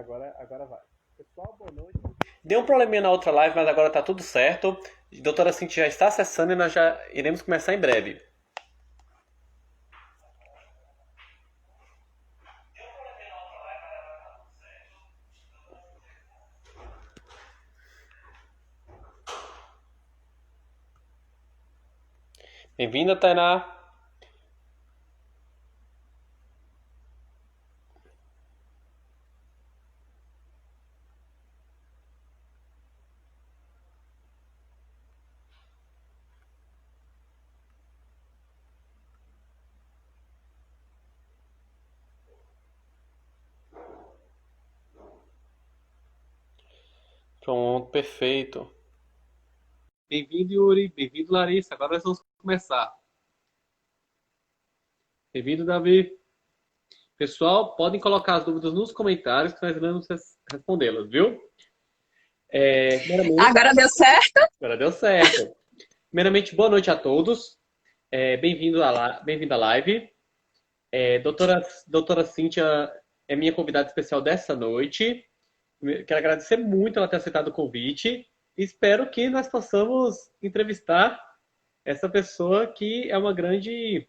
Agora vai. Pessoal, boa noite. Deu um probleminha na outra live, mas agora tá tudo certo. A doutora Cintia já está acessando e nós já iremos começar em breve. Bem-vinda, Tainá. Pronto, perfeito. Bem-vindo, Yuri. Bem-vindo, Larissa. Agora nós vamos começar. Bem-vindo, Davi. Pessoal, podem colocar as dúvidas nos comentários que nós iremos respondê-las, viu? Agora deu certo? Agora deu certo. Primeiramente, boa noite a todos. Bem-vindo à live. Doutora Cíntia é minha convidada especial dessa noite. Quero agradecer muito ela ter aceitado o convite. Espero que nós possamos entrevistar essa pessoa que é uma grande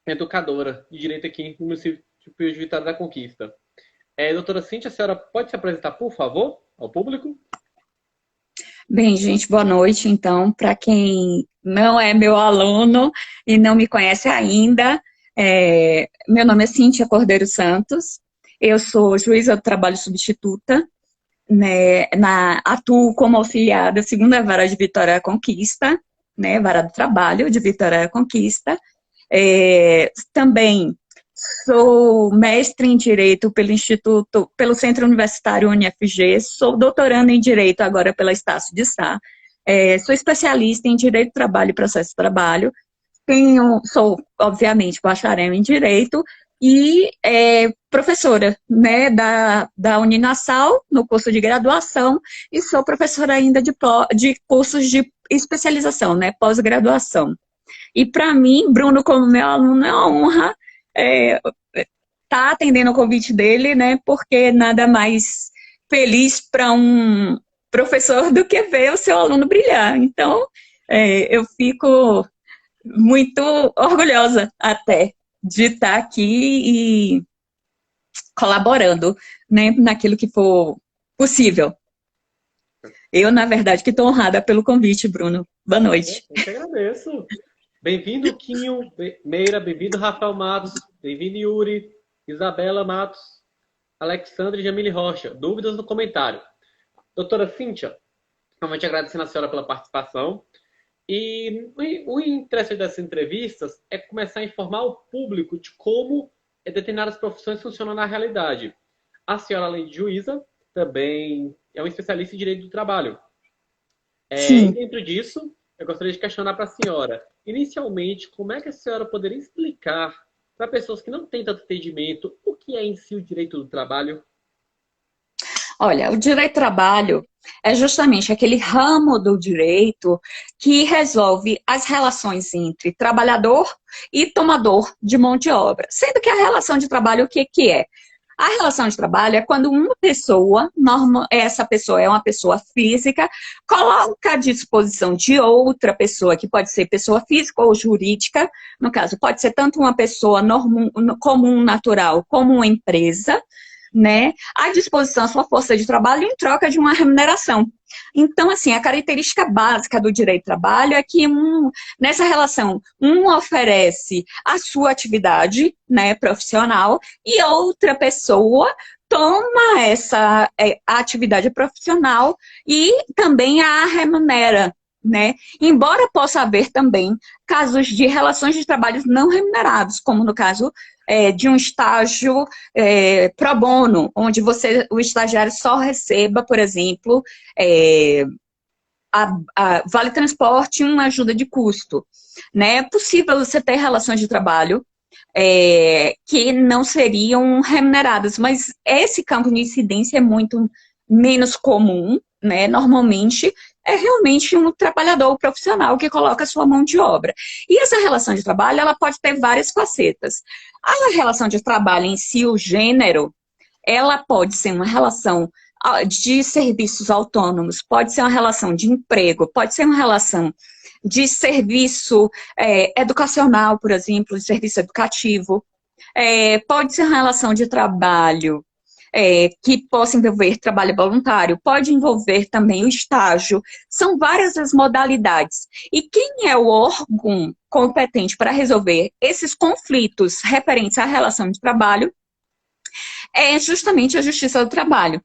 educadora de direito aqui no município de Vitória da Conquista. Doutora Cíntia, a senhora pode se apresentar, por favor, ao público? Bem, gente, boa noite. Então, para quem não é meu aluno e não me conhece ainda, meu nome é Cíntia Cordeiro Santos. Eu sou juíza do trabalho substituta, né, atuo como auxiliar da segunda vara de Vitória da Conquista, né, vara do trabalho de Vitória da Conquista. Também sou mestre em Direito pelo Centro Universitário UniFG, sou doutoranda em Direito agora pela Estácio de Sá, sou especialista em Direito do Trabalho e Processo do Trabalho, sou, obviamente, bacharel em Direito e professora, né, da Uninasal, no curso de graduação, e sou professora ainda de cursos de especialização, né, pós-graduação. E para mim, Bruno, como meu aluno, é uma honra tá atendendo o convite dele, né? Porque nada mais feliz para um professor do que ver o seu aluno brilhar. Então, eu fico muito orgulhosa até de estar aqui e colaborando, né, naquilo que for possível. Eu, na verdade, que estou honrada pelo convite, Bruno. Boa noite. Eu que agradeço. Bem-vindo, Quinho Meira, bem-vindo, Rafael Matos, bem-vindo, Yuri, Isabela Matos, Alexandre e Jamile Rocha. Dúvidas no comentário. Doutora Cíntia, realmente agradecendo a senhora pela participação. E o interessante dessas entrevistas é começar a informar o público de como determinadas profissões funcionam na realidade. A senhora, além de juíza, também é uma especialista em direito do trabalho. Sim. E dentro disso, eu gostaria de questionar para a senhora, inicialmente, como é que a senhora poderia explicar para pessoas que não têm tanto entendimento o que é em si o direito do trabalho? Olha, o direito do trabalho é justamente aquele ramo do direito que resolve as relações entre trabalhador e tomador de mão de obra. Sendo que a relação de trabalho, o que é? A relação de trabalho é quando uma pessoa, essa pessoa é uma pessoa física, coloca à disposição de outra pessoa, que pode ser pessoa física ou jurídica, no caso, pode ser tanto uma pessoa comum, natural, como uma empresa, né, à disposição a sua força de trabalho em troca de uma remuneração. Então, assim, a característica básica do direito do trabalho é que nessa relação, um oferece a sua atividade, né, profissional e outra pessoa toma essa atividade profissional e também a remunera, né? Embora possa haver também casos de relações de trabalho não remunerados, como no caso de um estágio pro bono, onde o estagiário só receba, por exemplo, vale transporte e uma ajuda de custo. Né? É possível você ter relações de trabalho que não seriam remuneradas, mas esse campo de incidência é muito menos comum, né? Normalmente é realmente um trabalhador profissional que coloca a sua mão de obra. E essa relação de trabalho, ela pode ter várias facetas. A relação de trabalho em si, o gênero, ela pode ser uma relação de serviços autônomos, pode ser uma relação de emprego, pode ser uma relação de serviço educacional, por exemplo, de serviço educativo, pode ser uma relação de trabalho que possa envolver trabalho voluntário, pode envolver também o estágio, são várias as modalidades. E quem é o órgão competente para resolver esses conflitos referentes à relação de trabalho é justamente a Justiça do Trabalho.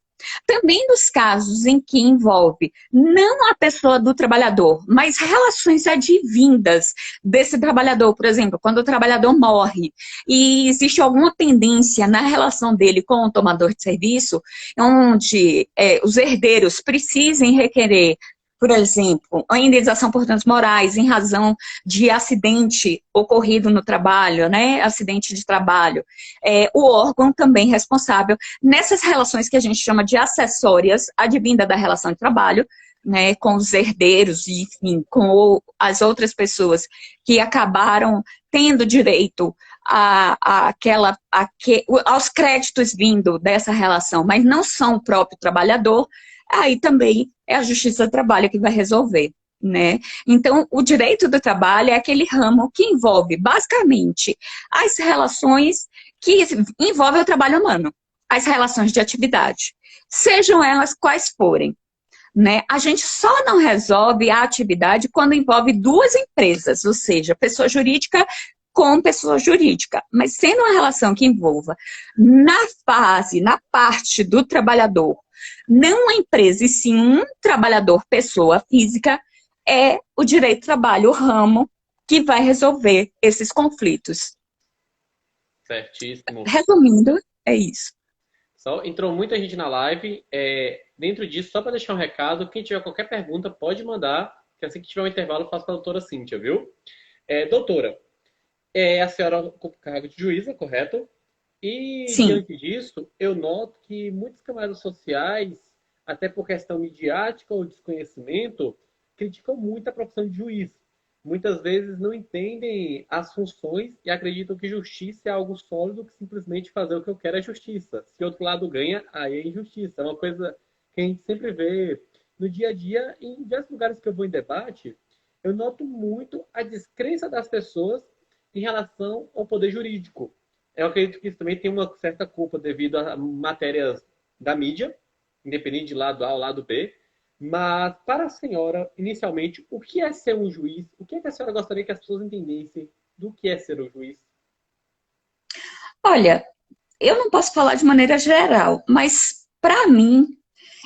Também nos casos em que envolve não a pessoa do trabalhador, mas relações advindas desse trabalhador, por exemplo, quando o trabalhador morre e existe alguma pendência na relação dele com o tomador de serviço, onde os herdeiros precisem requerer, por exemplo, a indenização por danos morais em razão de acidente ocorrido no trabalho, né? Acidente de trabalho. O órgão também responsável nessas relações que a gente chama de acessórias, advinda da relação de trabalho, né? Com os herdeiros, enfim, com as outras pessoas que acabaram tendo direito aos créditos vindo dessa relação, mas não são o próprio trabalhador. Aí também é a Justiça do Trabalho que vai resolver, né? Então, o direito do trabalho é aquele ramo que envolve, basicamente, as relações que envolvem o trabalho humano, as relações de atividade, sejam elas quais forem, né? A gente só não resolve a atividade quando envolve duas empresas, ou seja, pessoa jurídica com pessoa jurídica, mas sendo uma relação que envolva na parte do trabalhador, não a empresa, e sim um trabalhador, pessoa física, é o direito do trabalho, o ramo que vai resolver esses conflitos. Certíssimo. Resumindo, é isso. Entrou muita gente na live. Dentro disso, só para deixar um recado, quem tiver qualquer pergunta pode mandar, que assim que tiver um intervalo eu faço para a doutora Cíntia, viu? Doutora, a senhora ocupa o cargo de juíza, correto? E, sim, diante disso, eu noto que muitos camaradas sociais, até por questão midiática ou desconhecimento, criticam muito a profissão de juiz. Muitas vezes não entendem as funções e acreditam que justiça é algo sólido que simplesmente fazer o que eu quero é justiça. Se o outro lado ganha, aí é injustiça. É uma coisa que a gente sempre vê no dia a dia. Em diversos lugares que eu vou em debate, eu noto muito a descrença das pessoas em relação ao poder jurídico. Eu acredito que isso também tem uma certa culpa devido a matérias da mídia, independente de lado A ou lado B. Mas, para a senhora, inicialmente, o que é ser um juiz? O que é que a senhora gostaria que as pessoas entendessem do que é ser um juiz? Olha, eu não posso falar de maneira geral, mas, para mim,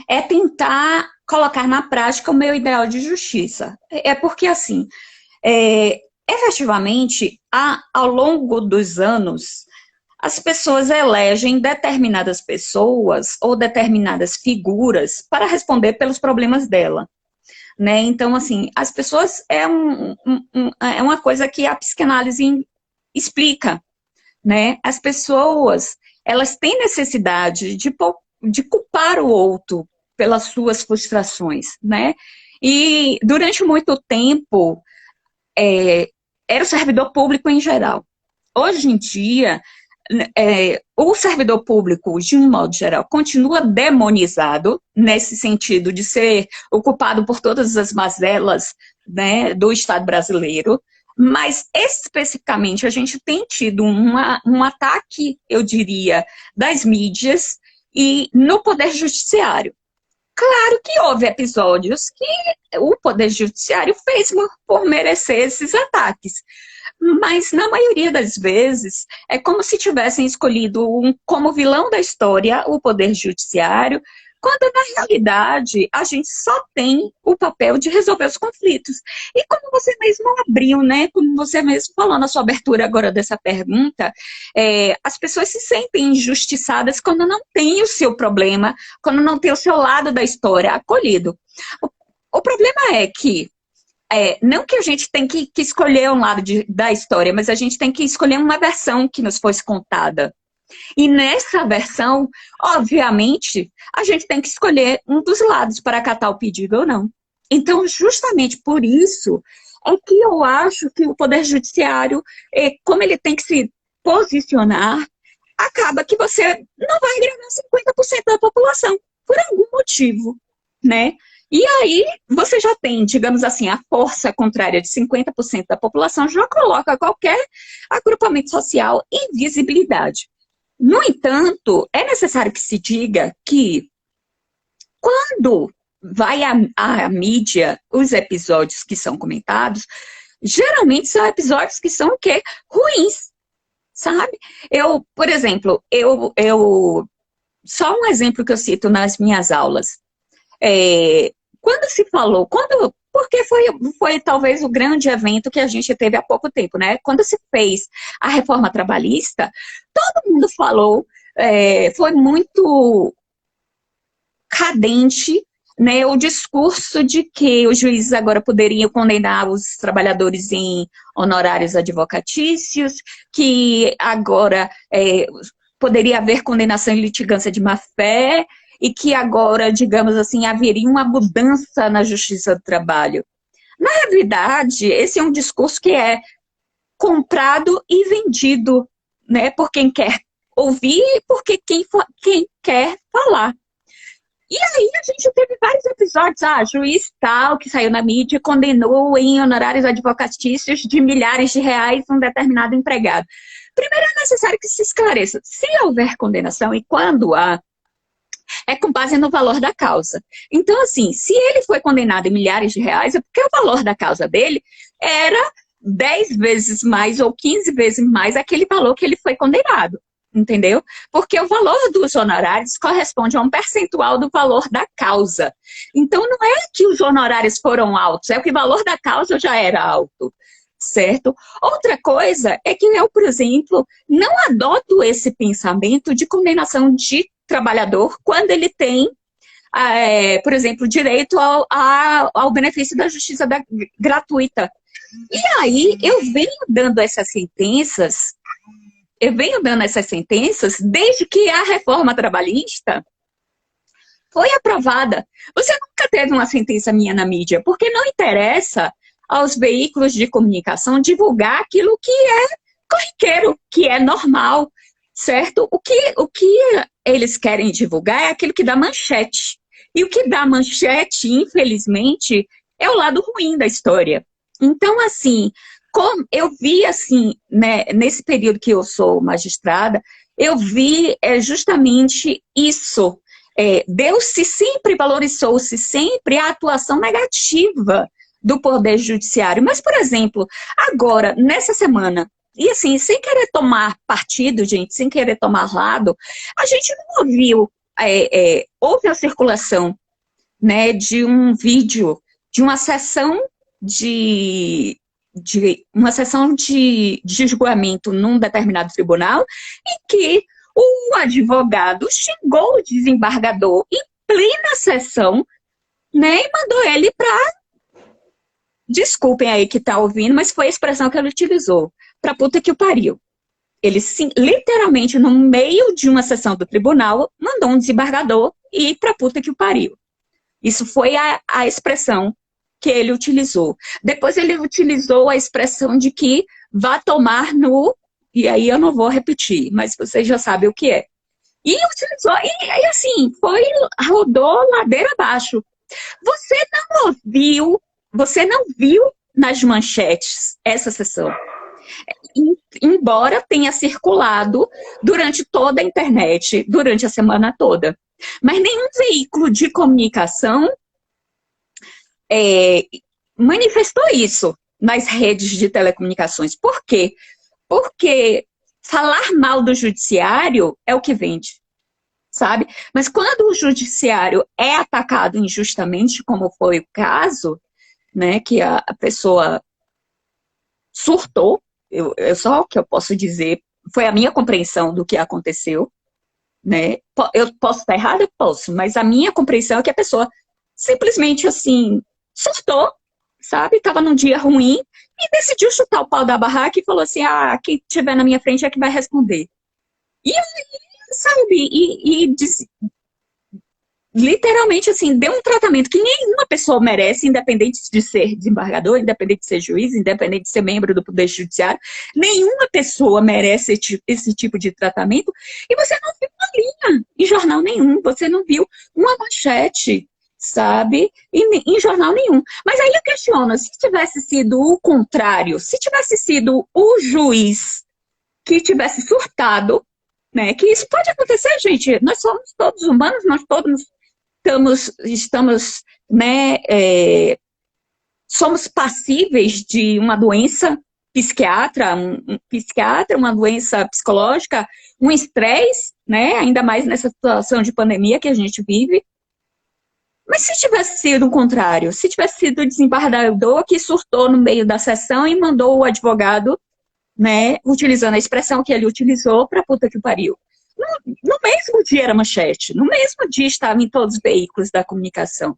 é tentar colocar na prática o meu ideal de justiça. É porque, assim, efetivamente, ao longo dos anos, as pessoas elegem determinadas pessoas ou determinadas figuras para responder pelos problemas dela, né? Então, assim, as pessoas é uma coisa que a psicanálise explica, né? As pessoas, elas têm necessidade de culpar o outro pelas suas frustrações, né? E durante muito tempo, era o servidor público em geral. Hoje em dia, o servidor público, de um modo geral, continua demonizado, nesse sentido de ser ocupado por todas as mazelas, né, do Estado brasileiro, mas especificamente a gente tem tido um ataque, eu diria, das mídias e no Poder Judiciário. Claro que houve episódios que o Poder Judiciário fez por merecer esses ataques. Mas, na maioria das vezes, é como se tivessem escolhido como vilão da história o Poder Judiciário, quando, na realidade, a gente só tem o papel de resolver os conflitos. E como você mesmo abriu, né? Como você mesmo falou na sua abertura agora dessa pergunta, as pessoas se sentem injustiçadas quando não tem o seu problema, quando não tem o seu lado da história acolhido. O problema é que não que a gente tem que escolher um lado da história, mas a gente tem que escolher uma versão que nos fosse contada. E nessa versão, obviamente, a gente tem que escolher um dos lados para acatar o pedido ou não. Então, justamente por isso, é que eu acho que o Poder Judiciário, como ele tem que se posicionar, acaba que você não vai agregar 50% da população, por algum motivo, né? E aí, você já tem, digamos assim, a força contrária de 50% da população, já coloca qualquer agrupamento social em visibilidade. No entanto, é necessário que se diga que quando vai à mídia os episódios que são comentados, geralmente são episódios que são o quê? Ruins, sabe? Por exemplo, só um exemplo que eu cito nas minhas aulas. Quando se falou, porque foi talvez o grande evento que a gente teve há pouco tempo, né? Quando se fez a reforma trabalhista, todo mundo falou, foi muito cadente, né, o discurso de que os juízes agora poderiam condenar os trabalhadores em honorários advocatícios, que agora poderia haver condenação em litigância de má-fé, e que agora, digamos assim, haveria uma mudança na justiça do trabalho. Na realidade, esse é um discurso que é comprado e vendido, né, por quem quer ouvir e por quem quer falar. E aí a gente teve vários episódios, juiz tal, que saiu na mídia, condenou em honorários advocatícios de milhares de reais um determinado empregado. Primeiro é necessário que se esclareça, se houver condenação e quando há, é com base no valor da causa. Então, assim, se ele foi condenado em milhares de reais, é porque o valor da causa dele era 10 vezes mais ou 15 vezes mais aquele valor que ele foi condenado. Entendeu? Porque o valor dos honorários corresponde a um percentual do valor da causa. Então, não é que os honorários foram altos, é que o valor da causa já era alto, certo? Outra coisa é que eu, por exemplo, não adoto esse pensamento de condenação de trabalhador quando ele tem, por exemplo, direito ao benefício da justiça gratuita. E aí, eu venho dando essas sentenças desde que a reforma trabalhista foi aprovada. Você nunca teve uma sentença minha na mídia, porque não interessa aos veículos de comunicação divulgar aquilo que é corriqueiro, que é normal, certo? O que eles querem divulgar é aquilo que dá manchete. E o que dá manchete, infelizmente, é o lado ruim da história. Então, assim, como eu vi, assim, né, nesse período que eu sou magistrada, eu vi justamente isso. Deu-se sempre, valorizou-se sempre a atuação negativa do Poder Judiciário. Mas, por exemplo, agora, nessa semana, e assim, sem querer tomar partido, gente, sem querer tomar lado, a gente não ouviu, houve a circulação, né, de um vídeo, de uma sessão de julgamento num determinado tribunal, em que o advogado xingou o desembargador em plena sessão, né, e mandou ele para, desculpem aí que tá ouvindo, mas foi a expressão que ele utilizou, para puta que o pariu. Ele, sim, literalmente, no meio de uma sessão do tribunal, mandou um desembargador ir para puta que o pariu. Isso foi a expressão que ele utilizou. Depois ele utilizou a expressão de que vá tomar no... E aí eu não vou repetir, mas vocês já sabem o que é. E utilizou, e assim, rodou ladeira abaixo. Você não viu nas manchetes essa sessão. Embora tenha circulado durante toda a internet, durante a semana toda. Mas nenhum veículo de comunicação manifestou isso nas redes de telecomunicações. Por quê? Porque falar mal do judiciário é o que vende, sabe? Mas quando o judiciário é atacado injustamente, como foi o caso, né, que a pessoa surtou, só o que eu posso dizer, foi a minha compreensão do que aconteceu, né? Eu posso estar errada? Eu posso, mas a minha compreensão é que a pessoa simplesmente, assim, surtou, sabe? Estava num dia ruim e decidiu chutar o pau da barraca e falou assim, quem estiver na minha frente é que vai responder. E aí, sabe, literalmente, assim, deu um tratamento que nenhuma pessoa merece, independente de ser desembargador, independente de ser juiz, independente de ser membro do Poder Judiciário. Nenhuma pessoa merece esse tipo de tratamento. E você não viu uma linha em jornal nenhum, você não viu uma manchete, sabe? Em jornal nenhum. Mas aí eu questiono, se tivesse sido o contrário, se tivesse sido o juiz que tivesse surtado, né? Que isso pode acontecer, gente. Nós somos todos humanos, nós todos estamos, né, somos passíveis de uma doença psiquiatra, uma doença psicológica, um estresse, né, ainda mais nessa situação de pandemia que a gente vive. Mas se tivesse sido o contrário, se tivesse sido o desembargador que surtou no meio da sessão e mandou o advogado, né, utilizando a expressão que ele utilizou para puta que pariu. No mesmo dia era manchete, no mesmo dia estava em todos os veículos da comunicação.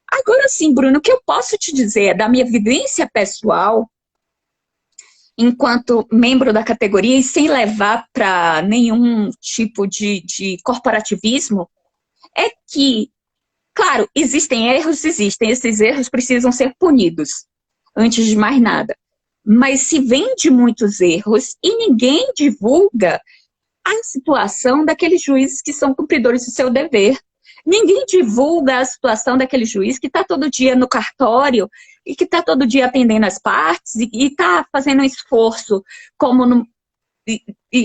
Agora sim, Bruno, o que eu posso te dizer é da minha vivência pessoal, enquanto membro da categoria, e sem levar para nenhum tipo de corporativismo, é que, claro, existem erros, esses erros precisam ser punidos, antes de mais nada. Mas se vende muitos erros e ninguém divulga a situação daqueles juízes que são cumpridores do seu dever. Ninguém divulga a situação daquele juiz que está todo dia no cartório e que está todo dia atendendo as partes e está fazendo um esforço, como no,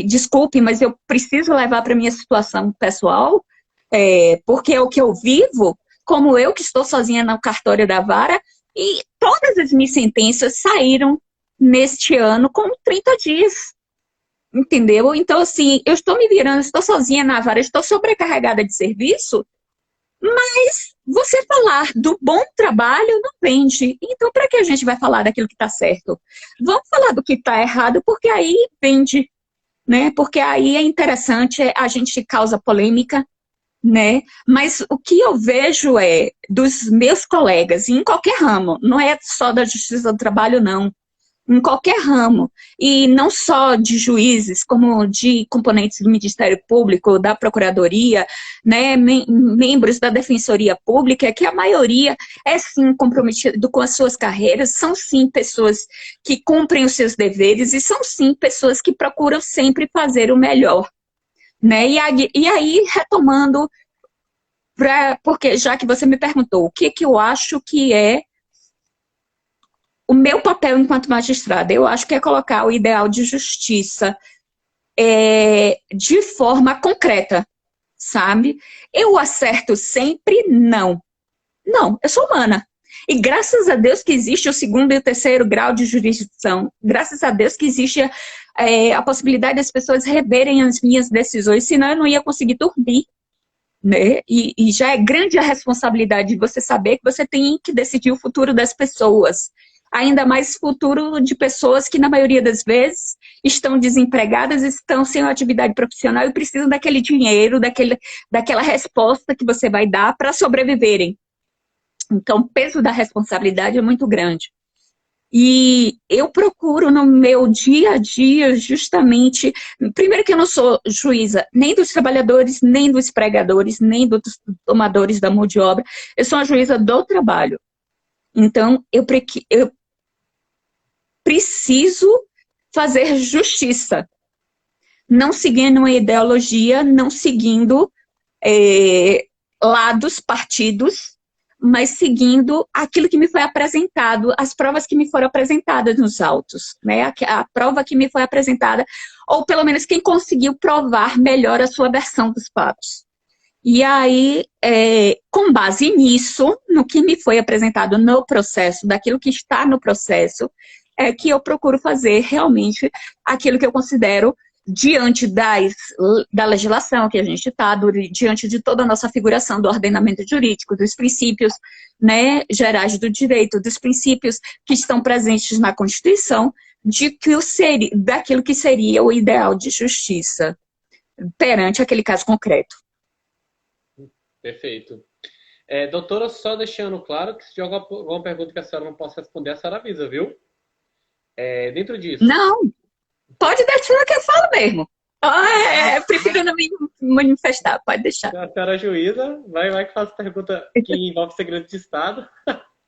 desculpe, mas eu preciso levar para a minha situação pessoal, porque é o que eu vivo, como eu que estou sozinha no cartório da vara, e todas as minhas sentenças saíram neste ano com 30 dias. Entendeu? Então, assim, eu estou me virando, estou sozinha na vara, estou sobrecarregada de serviço, mas você falar do bom trabalho não vende. Então, para que a gente vai falar daquilo que está certo? Vamos falar do que está errado, porque aí vende, né? Porque aí é interessante, a gente causa polêmica, né? Mas o que eu vejo dos meus colegas, em qualquer ramo, não é só da Justiça do Trabalho, não, em qualquer ramo, e não só de juízes, como de componentes do Ministério Público, da Procuradoria, né, membros da Defensoria Pública, que a maioria é sim comprometido com as suas carreiras, são sim pessoas que cumprem os seus deveres e são sim pessoas que procuram sempre fazer o melhor, né? E aí retomando, porque já que você me perguntou o que eu acho que é o meu papel enquanto magistrada, eu acho que é colocar o ideal de justiça de forma concreta, sabe? Eu acerto sempre? Não. Não, eu sou humana. E graças a Deus que existe o segundo e o terceiro grau de jurisdição. Graças a Deus que existe a possibilidade das pessoas reverem as minhas decisões, senão eu não ia conseguir dormir. Né? E já é grande a responsabilidade de você saber que você tem que decidir o futuro das pessoas. Ainda mais futuro de pessoas que, na maioria das vezes, estão desempregadas, estão sem uma atividade profissional e precisam daquele dinheiro, daquela resposta que você vai dar para sobreviverem. Então, o peso da responsabilidade é muito grande. E eu procuro no meu dia a dia justamente, primeiro que eu não sou juíza nem dos trabalhadores, nem dos empregadores, nem dos tomadores da mão de obra, eu sou uma juíza do trabalho. Então, eu preciso fazer justiça, não seguindo uma ideologia, não seguindo lados, partidos, mas seguindo aquilo que me foi apresentado, as provas que me foram apresentadas nos autos, né? A prova que me foi apresentada, ou pelo menos quem conseguiu provar melhor a sua versão dos fatos. E aí, com base nisso, no que me foi apresentado no processo, daquilo que está no processo, é que eu procuro fazer realmente aquilo que eu considero diante da legislação que a gente está, diante de toda a nossa figuração do ordenamento jurídico, dos princípios, né, gerais do direito, dos princípios que estão presentes na Constituição, daquilo que seria o ideal de justiça perante aquele caso concreto. Perfeito. Doutora, só deixando claro que se tiver alguma pergunta que a senhora não possa responder, a senhora avisa, viu? Dentro disso. Não, pode deixar que eu falo mesmo. Prefiro não me manifestar, pode deixar. A senhora juíza, vai que faço pergunta que envolve segredo de Estado.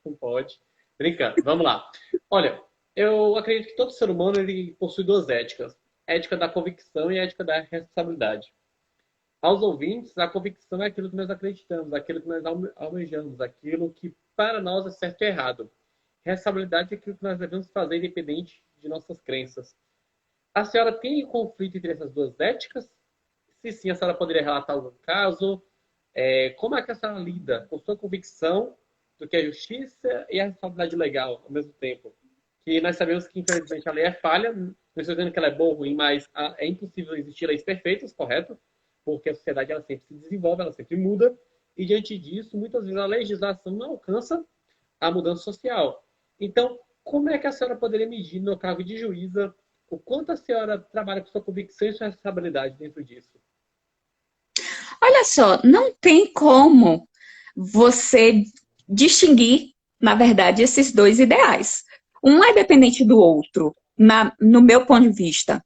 Não pode. Brincando, vamos lá. Olha, eu acredito que todo ser humano ele possui duas éticas. A ética da convicção e a ética da responsabilidade. Aos ouvintes, a convicção é aquilo que nós acreditamos, aquilo que nós almejamos, aquilo que para nós é certo e errado. Responsabilidade é aquilo que nós devemos fazer independente de nossas crenças. A senhora tem um conflito entre essas duas éticas? Se sim, a senhora poderia relatar algum caso? Como é que a senhora lida com sua convicção do que é justiça e a responsabilidade legal ao mesmo tempo? Que nós sabemos que, infelizmente, a lei é falha. Não estou dizendo que ela é boa ou ruim, mas é impossível existir leis perfeitas, correto? Porque a sociedade ela sempre se desenvolve, ela sempre muda. E, diante disso, muitas vezes a legislação não alcança a mudança social. Então, como é que a senhora poderia medir no cargo de juíza o quanto a senhora trabalha com sua convicção e sua responsabilidade dentro disso? Olha só, não tem como você distinguir, na verdade, esses dois ideais. Um é dependente do outro, no meu ponto de vista,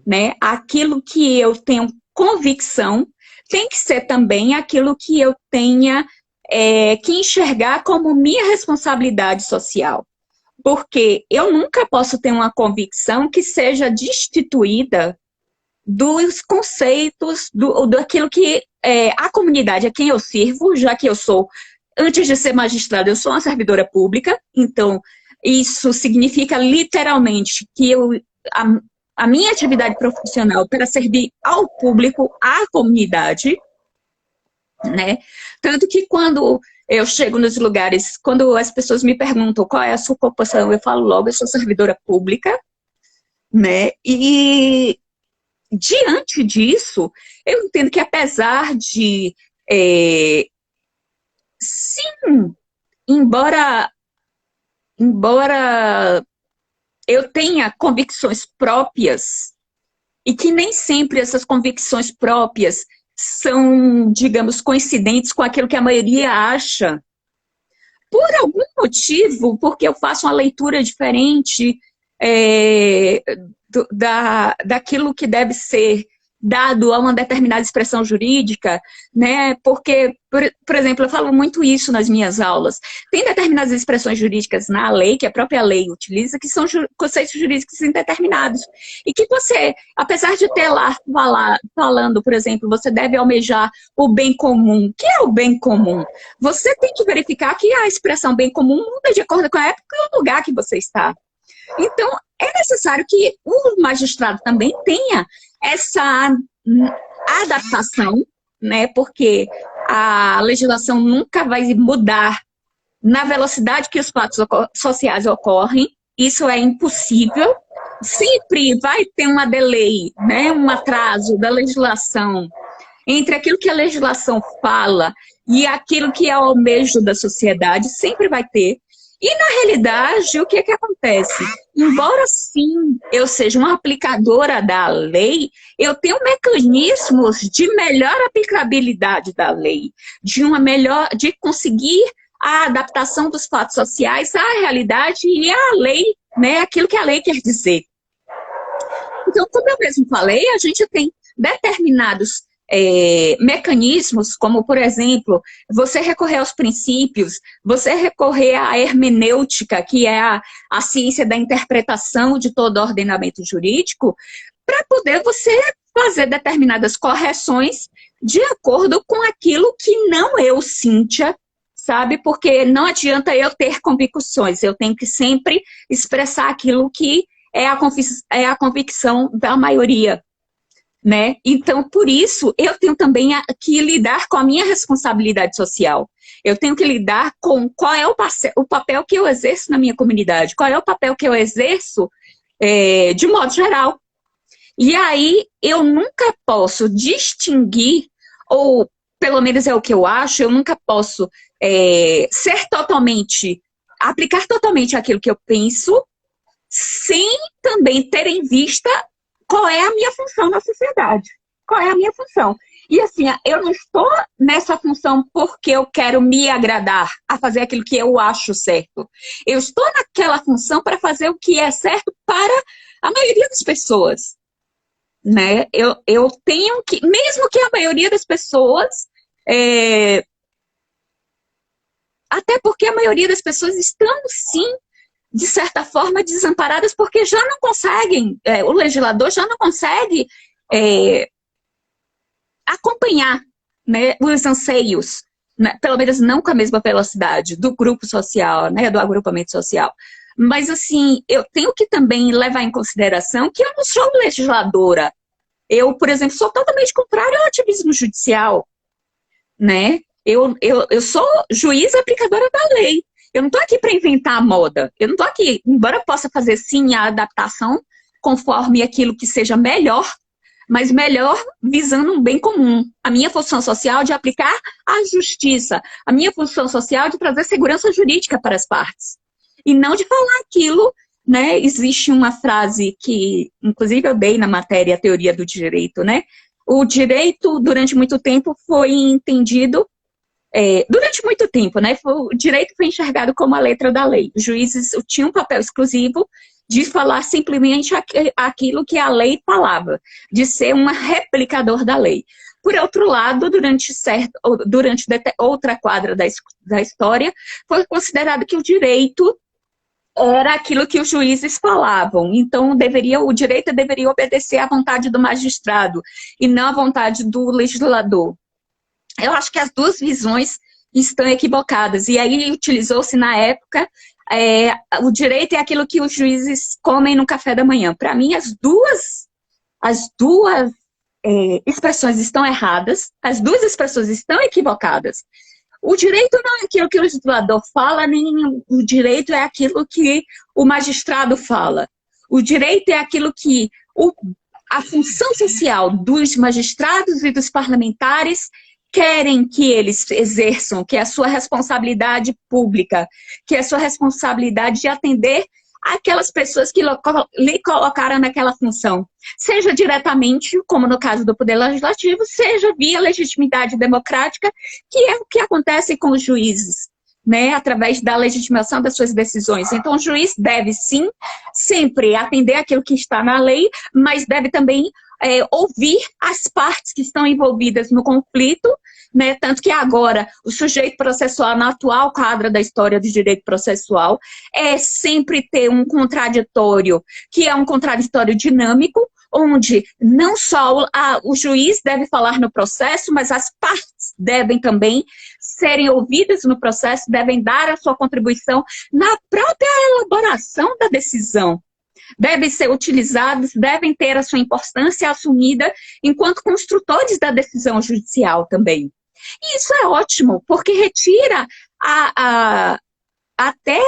né? Aquilo que eu tenho convicção tem que ser também aquilo que eu tenha que enxergar como minha responsabilidade social. Porque eu nunca posso ter uma convicção que seja destituída dos conceitos, daquilo que a comunidade a quem eu sirvo, já que eu sou, antes de ser magistrada, eu sou uma servidora pública, então isso significa literalmente que a minha atividade profissional para servir ao público, à comunidade, né? Tanto que quando eu chego nos lugares, quando as pessoas me perguntam qual é a sua ocupação, eu falo logo, eu sou servidora pública, né? E diante disso, eu entendo que apesar de, sim, embora eu tenha convicções próprias, e que nem sempre essas convicções próprias são, digamos, coincidentes com aquilo que a maioria acha, por algum motivo, porque eu faço uma leitura diferente daquilo que deve ser dado a uma determinada expressão jurídica, né? Porque, por exemplo, eu falo muito isso nas minhas aulas. Tem determinadas expressões jurídicas na lei, que a própria lei utiliza, que são conceitos jurídicos indeterminados. E que você, apesar de ter lá falando, por exemplo, você deve almejar o bem comum. O que é o bem comum? Você tem que verificar que a expressão bem comum muda de acordo com a época e o lugar que você está. Então, é necessário que o magistrado também tenha essa adaptação, né? Porque a legislação nunca vai mudar na velocidade que os fatos sociais ocorrem. Isso é impossível. Sempre vai ter uma delay, né? Um atraso da legislação entre aquilo que a legislação fala e aquilo que é o almejo da sociedade. Sempre vai ter. E, na realidade, o que acontece? Embora, sim, eu seja uma aplicadora da lei, eu tenho mecanismos de melhor aplicabilidade da lei, de conseguir a adaptação dos fatos sociais à realidade e à lei, né? Aquilo que a lei quer dizer. Então, como eu mesmo falei, a gente tem determinados mecanismos, como, por exemplo, você recorrer aos princípios, você recorrer à hermenêutica, que é a ciência da interpretação de todo ordenamento jurídico, para poder você fazer determinadas correções de acordo com aquilo que não eu, Cíntia, sabe? Porque não adianta eu ter convicções, eu tenho que sempre expressar aquilo que é a convicção da maioria. Né? Então, por isso, eu tenho também que lidar com a minha responsabilidade social. Eu tenho que lidar com qual é o papel que eu exerço na minha comunidade, qual é o papel que eu exerço de modo geral. E aí, eu nunca posso distinguir, ou pelo menos é o que eu acho, eu nunca posso aplicar totalmente aquilo que eu penso, sem também ter em vista qual é a minha função na sociedade? Qual é a minha função? E assim, eu não estou nessa função porque eu quero me agradar a fazer aquilo que eu acho certo. Eu estou naquela função para fazer o que é certo para a maioria das pessoas. né? Eu tenho que, mesmo que a maioria das pessoas, até porque a maioria das pessoas estão, sim, de certa forma, desamparadas, porque já não conseguem, o legislador já não consegue acompanhar, né, os anseios, né, pelo menos não com a mesma velocidade, do grupo social, né, do agrupamento social. Mas, assim, eu tenho que também levar em consideração que eu não sou legisladora. Eu, por exemplo, sou totalmente contrária ao ativismo judicial, né? Eu sou juíza aplicadora da lei. Eu não estou aqui para inventar a moda. Eu não estou aqui, embora eu possa fazer, sim, a adaptação conforme aquilo que seja melhor, mas melhor visando um bem comum. A minha função social de aplicar a justiça, a minha função social de trazer segurança jurídica para as partes. E não de falar aquilo, né? Existe uma frase que, inclusive, eu dei na matéria a teoria do direito, né? O direito, durante muito tempo, foi entendido, durante muito tempo, né? O direito foi enxergado como a letra da lei. Os juízes tinham um papel exclusivo de falar simplesmente aquilo que a lei falava, de ser um replicador da lei. Por outro lado, durante outra quadra da história, foi considerado que o direito era aquilo que os juízes falavam. Então, o direito deveria obedecer à vontade do magistrado e não à vontade do legislador. Eu acho que as duas visões estão equivocadas. E aí utilizou-se na época o direito é aquilo que os juízes comem no café da manhã. Para mim, as duas expressões estão erradas, as duas expressões estão equivocadas. O direito não é aquilo que o legislador fala, nem o direito é aquilo que o magistrado fala. O direito é aquilo que a função social dos magistrados e dos parlamentares querem que eles exerçam, que é a sua responsabilidade pública, que é a sua responsabilidade de atender aquelas pessoas que lhe colocaram naquela função. Seja diretamente, como no caso do Poder Legislativo, seja via legitimidade democrática, que é o que acontece com os juízes, né, através da legitimação das suas decisões. Então, o juiz deve, sim, sempre atender aquilo que está na lei, mas deve também ouvir as partes que estão envolvidas no conflito, né? Tanto que agora o sujeito processual na atual quadra da história do direito processual é sempre ter um contraditório, que é um contraditório dinâmico, onde não só o juiz deve falar no processo, mas as partes devem também serem ouvidas no processo, devem dar a sua contribuição na própria elaboração da decisão. Devem ser utilizados, devem ter a sua importância assumida enquanto construtores da decisão judicial também. E isso é ótimo, porque retira até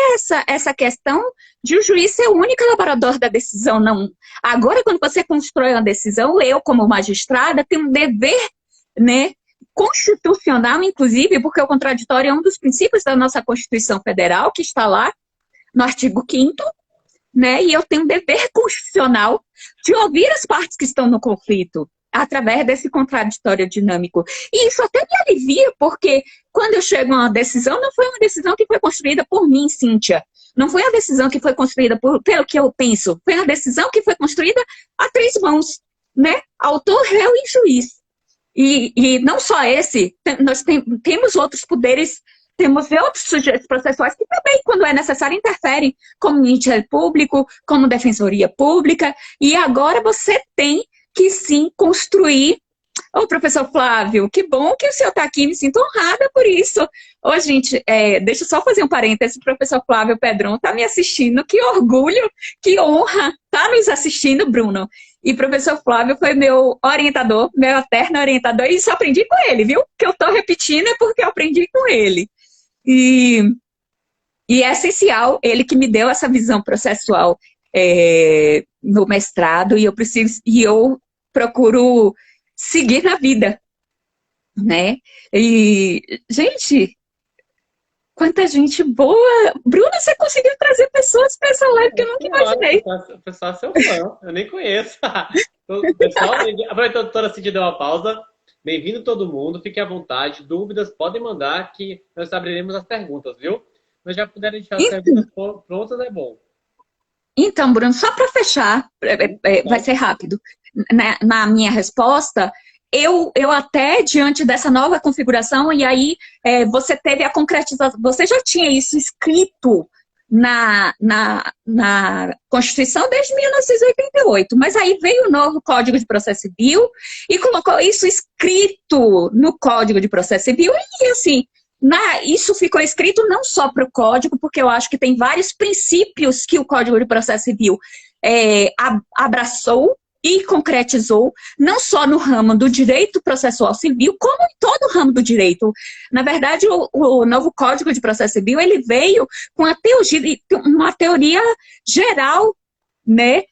essa questão de o juiz ser o único elaborador da decisão. Não. Agora, quando você constrói uma decisão, eu, como magistrada, tenho um dever, né, constitucional, inclusive, porque o contraditório é um dos princípios da nossa Constituição Federal, que está lá no artigo 5º, né, e eu tenho um dever constitucional de ouvir as partes que estão no conflito, através desse contraditório dinâmico. E isso até me alivia, porque quando eu chego a uma decisão, não foi uma decisão que foi construída por mim, Cíntia. Não foi a decisão que foi construída pelo que eu penso. Foi a decisão que foi construída a três mãos, né? Autor, réu e juiz. E não só esse, nós temos outros poderes, temos outros sujeitos processuais que também, quando é necessário, interferem, como Ministério Público, como Defensoria Pública. E agora você tem que sim construir. Ô, professor Flávio, que bom que o senhor está aqui, me sinto honrada por isso. Ô, gente, deixa eu só fazer um parênteses, o professor Flávio Pedrão está me assistindo, que orgulho, que honra, está nos assistindo, Bruno. E o professor Flávio foi meu orientador, meu eterno orientador, e só aprendi com ele, viu? Que eu estou repetindo é porque eu aprendi com ele. E é essencial, ele que me deu essa visão processual no mestrado, e eu procuro seguir na vida, né? E, gente, quanta gente boa! Bruna, você conseguiu trazer pessoas para essa live que eu nunca imaginei. O pessoal é seu fã, eu nem conheço. Pessoal, a doutora Cid deu uma pausa. Bem-vindo todo mundo, fique à vontade. Dúvidas, podem mandar que nós abriremos as perguntas, viu? Mas já puderem deixar as perguntas prontas, é bom. Então, Bruno, só para fechar, vai ser rápido. na minha resposta, eu até, diante dessa nova configuração, e aí você teve a concretização, você já tinha isso escrito na Constituição desde 1988, mas aí veio o novo Código de Processo Civil e colocou isso escrito no Código de Processo Civil, e assim, isso ficou escrito não só para o Código, porque eu acho que tem vários princípios que o Código de Processo Civil abraçou e concretizou, não só no ramo do direito processual civil, como em todo o ramo do direito. Na verdade, o novo Código de Processo Civil, ele veio com uma teoria geral, né,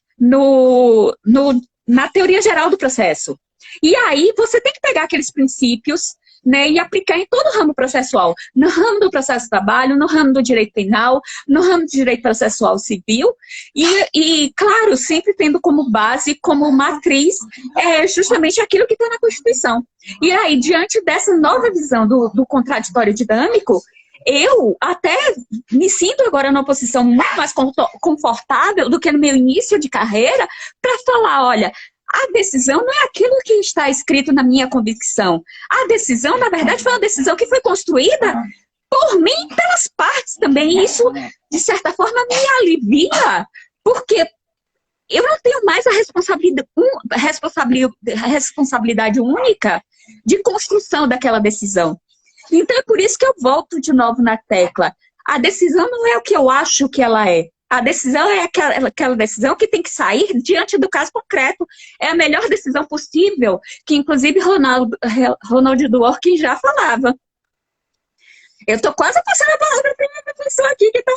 na teoria geral do processo. E aí, você tem que pegar aqueles princípios, né, e aplicar em todo o ramo processual, no ramo do processo de trabalho, no ramo do direito penal, no ramo do direito processual civil, e claro, sempre tendo como base, como matriz, justamente aquilo que está na Constituição. E aí, diante dessa nova visão do contraditório dinâmico, eu até me sinto agora numa posição muito mais confortável do que no meu início de carreira, para falar, olha, a decisão não é aquilo que está escrito na minha convicção. A decisão, na verdade, foi uma decisão que foi construída por mim e pelas partes também. E isso, de certa forma, me alivia, porque eu não tenho mais a responsabilidade única de construção daquela decisão. Então, é por isso que eu volto de novo na tecla. A decisão não é o que eu acho que ela é. A decisão é aquela decisão que tem que sair diante do caso concreto. É a melhor decisão possível, que inclusive Ronald Dworkin já falava. Eu estou quase passando a palavra para uma pessoa aqui que está,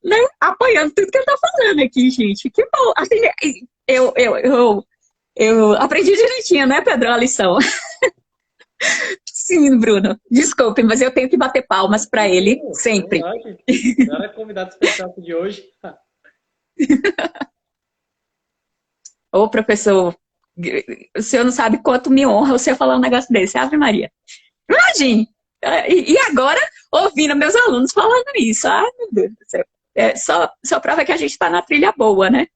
né, apoiando tudo que eu estou falando aqui, gente. Que bom. Assim, eu aprendi direitinho, né, Pedro, a lição. Sim, Bruno. Desculpe, mas eu tenho que bater palmas para ele sempre. Agora é convidado especial de hoje. Ô, professor, o senhor não sabe quanto me honra o senhor falar um negócio desse. Ave Maria. Imagine. E agora, ouvindo meus alunos falando isso. Ai, meu Deus do céu. Só prova que a gente está na trilha boa, né?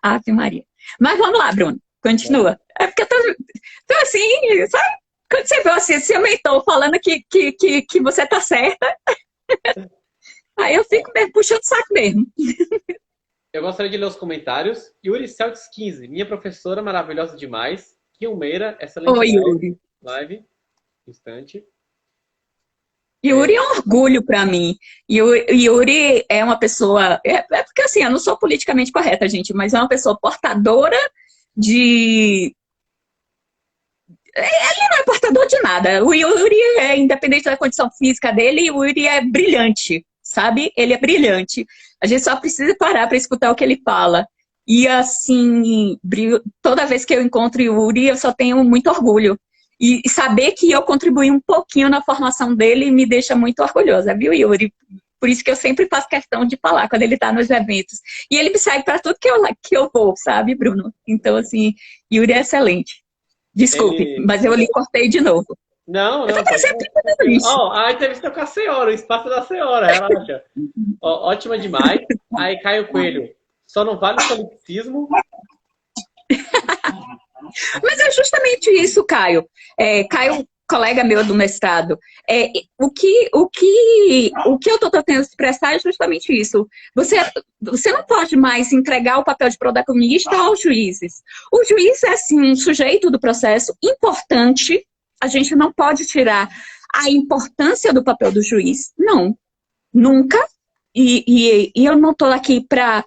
Ave Maria. Mas vamos lá, Bruno. Continua. É porque eu tô assim, sabe? Quando você vê assim, seu mentor falando que você tá certa, aí eu fico mesmo puxando o saco mesmo. Eu gostaria de ler os comentários. Yuri Celtics 15, minha professora maravilhosa demais. Kim Meira, excelente. Oi, Yuri. Live. Instante. Yuri é um orgulho para mim. Yuri é uma pessoa... porque assim, eu não sou politicamente correta, gente, mas é uma pessoa portadora de... Ele não é portador de nada. O Yuri, independente da condição física dele, o Yuri é brilhante, sabe? Ele é brilhante. A gente só precisa parar para escutar o que ele fala. E assim, toda vez que eu encontro o Yuri, eu só tenho muito orgulho. E saber que eu contribuí um pouquinho na formação dele me deixa muito orgulhosa, viu, Yuri? Por isso que eu sempre faço questão de falar quando ele está nos eventos. E ele me segue para tudo que eu vou, sabe, Bruno? Então, assim, Yuri é excelente. Desculpe, mas eu lhe cortei de novo. Não. Eu tô parecendo isso. A entrevista com a senhora, o espaço da senhora, relaxa. Ótima demais. Aí, Caio Coelho, só não vale o solipsismo. Mas é justamente isso, Caio. Caio, colega meu do mestrado, o que eu tô tentando expressar é justamente isso. Você não pode mais entregar o papel de protagonista aos juízes. O juiz é, assim, um sujeito do processo importante. A gente não pode tirar a importância do papel do juiz. Não. Nunca. E eu não estou aqui para